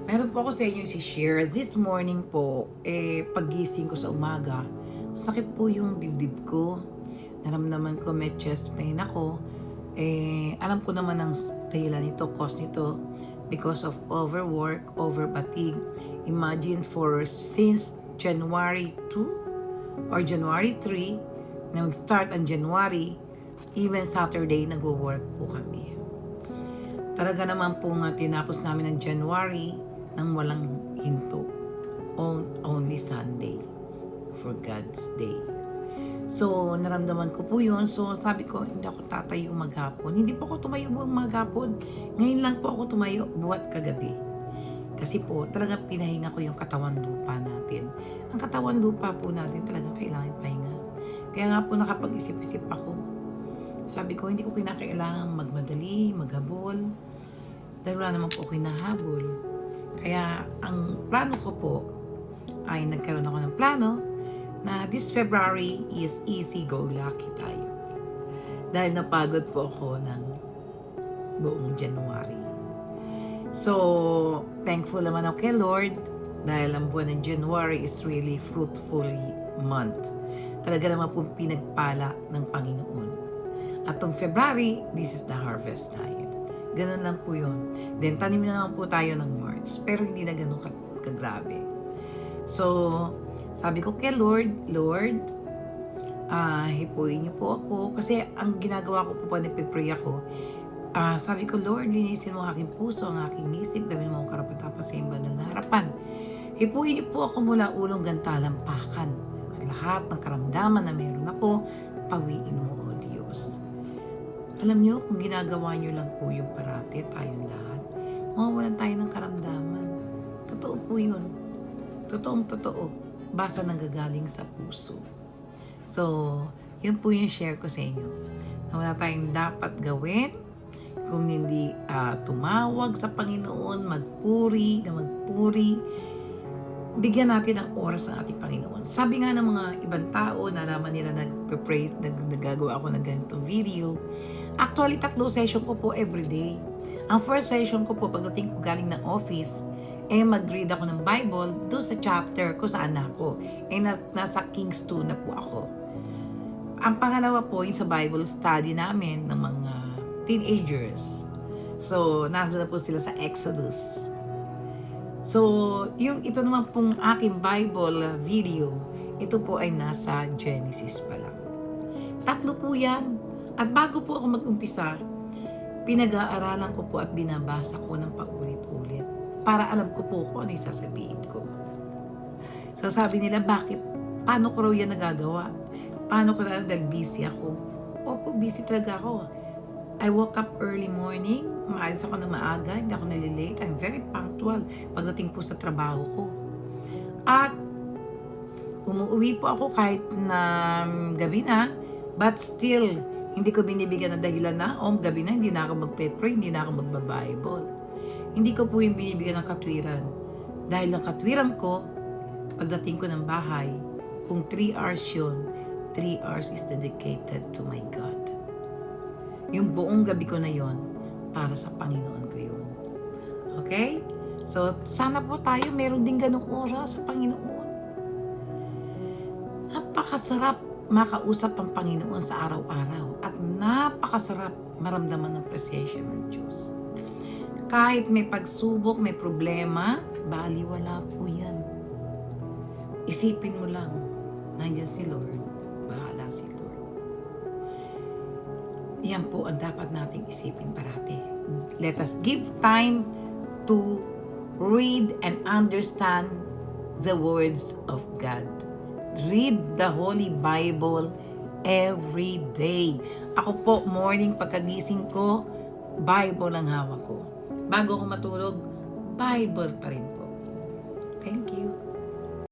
Meron po ako sa inyo si-share. This morning po, paggising ko sa umaga, masakit po yung dibdib ko. Naramdaman ko may chest pain ako. Alam ko naman ang dahilan nito, cause nito, because of overwork, over-fatigue. Imagine since January 2 or January 3, na mag-start ang January, even Saturday, nag-work po kami. Talaga naman po nga tinapos namin ng January nang walang hinto. Only Sunday for God's Day. So, naramdaman ko po yun. So, sabi ko, hindi ako tatayo maghapon. Hindi po ako tumayo buong maghapon. Ngayon lang po ako tumayo buhat kagabi. Kasi po, talaga pinahinga ko yung katawan lupa natin. Ang katawan lupa po natin talaga kailangan pahinga. Kaya nga po nakapag-isip-isip ako. Sabi ko, hindi ko kinakailangan magmadali, maghabol. Dahil wala naman po ako hinahabol. Kaya ang plano ko po ay nagkaroon ako ng plano na this February is easy go lucky tayo. Dahil napagod po ako ng buong January. So, thankful naman ako kay Lord dahil ang buwan ng January is really fruitful month. Talaga naman po pinagpala ng Panginoon. At tong February, this is the harvest time. Ganun lang po yun. Then, tanim na naman po tayo ng March. Pero hindi na ganun kagrabe. So, sabi ko kay Lord, hipuin niyo po ako. Kasi ang ginagawa ko po pa, nagpipray ako. Sabi ko, Lord, linisin mo ang aking puso, ang aking isip, gawin mo ang karapat-dapat sa iyong banal na harapan. Hipuin niyo po ako mula ulong gantalampakan. At lahat ng karamdaman na meron ako, pawiin mo, O Diyos. Alam niyo, kung ginagawa niyo lang po yung parati, tayong lahat, mawawalan tayo ng karamdaman. Totoo po yun. Totoong-totoo. Basta nanggagaling sa puso. So, yun po yung share ko sa inyo. Na wala tayong dapat gawin kung hindi tumawag sa Panginoon, magpuri, bigyan natin ng oras ng ating Panginoon. Sabi nga ng mga ibang tao, nalaman nila nagpe-pray, nagagawa ako ng ganitong video. Actually, 3 session ko po everyday. Ang first session ko po, pagdating ko galing ng office, mag-read ako ng Bible doon sa chapter ko sa anak ko. Nasa Kings 2 na po ako. Ang pangalawa po, yung sa Bible study namin ng mga teenagers. So, nandun na po sila sa Exodus. So, ito naman pong aking Bible video, ito po ay nasa Genesis pa lang. 3 po yan. At bago po ako mag-umpisa, pinag-aaralan ko po at binabasa ko ng paulit-ulit para alam ko po kung ano yung sasabihin ko. So sabi nila, bakit? Paano ko raw yan nagagawa? Paano ko raw dahil busy ako? Opo, busy talaga ako. I woke up early morning, maalis ako ng maaga, hindi ako nalilate. I'm very punctual pagdating po sa trabaho ko. At umuwi po ako kahit na gabi na, but still, hindi ko binibigyan ng dahilan na, gabi na, hindi na ako magpe-pray, hindi na ako magba-Bible. Hindi ko po yung binibigyan ng katwiran. Dahil ang katwiran ko, pagdating ko ng bahay, kung 3 hours yun, 3 hours is dedicated to my God. Yung buong gabi ko na yon para sa Panginoon ko yun. Okay? So, sana po tayo meron din ganong oras sa Panginoon. Napakasarap makausap ang Panginoon sa araw-araw at napakasarap maramdaman ng presensya ng Diyos. Kahit may pagsubok, may problema, baliwala po yan. Isipin mo lang, nandiyan si Lord, bahala si Lord. Yan po ang dapat nating isipin parati. Let us give time to read and understand the words of God. Read the Holy Bible every day. Ako po, morning pagkagising ko, Bible ang hawak ko. Bago ako matulog, Bible pa rin po. Thank you.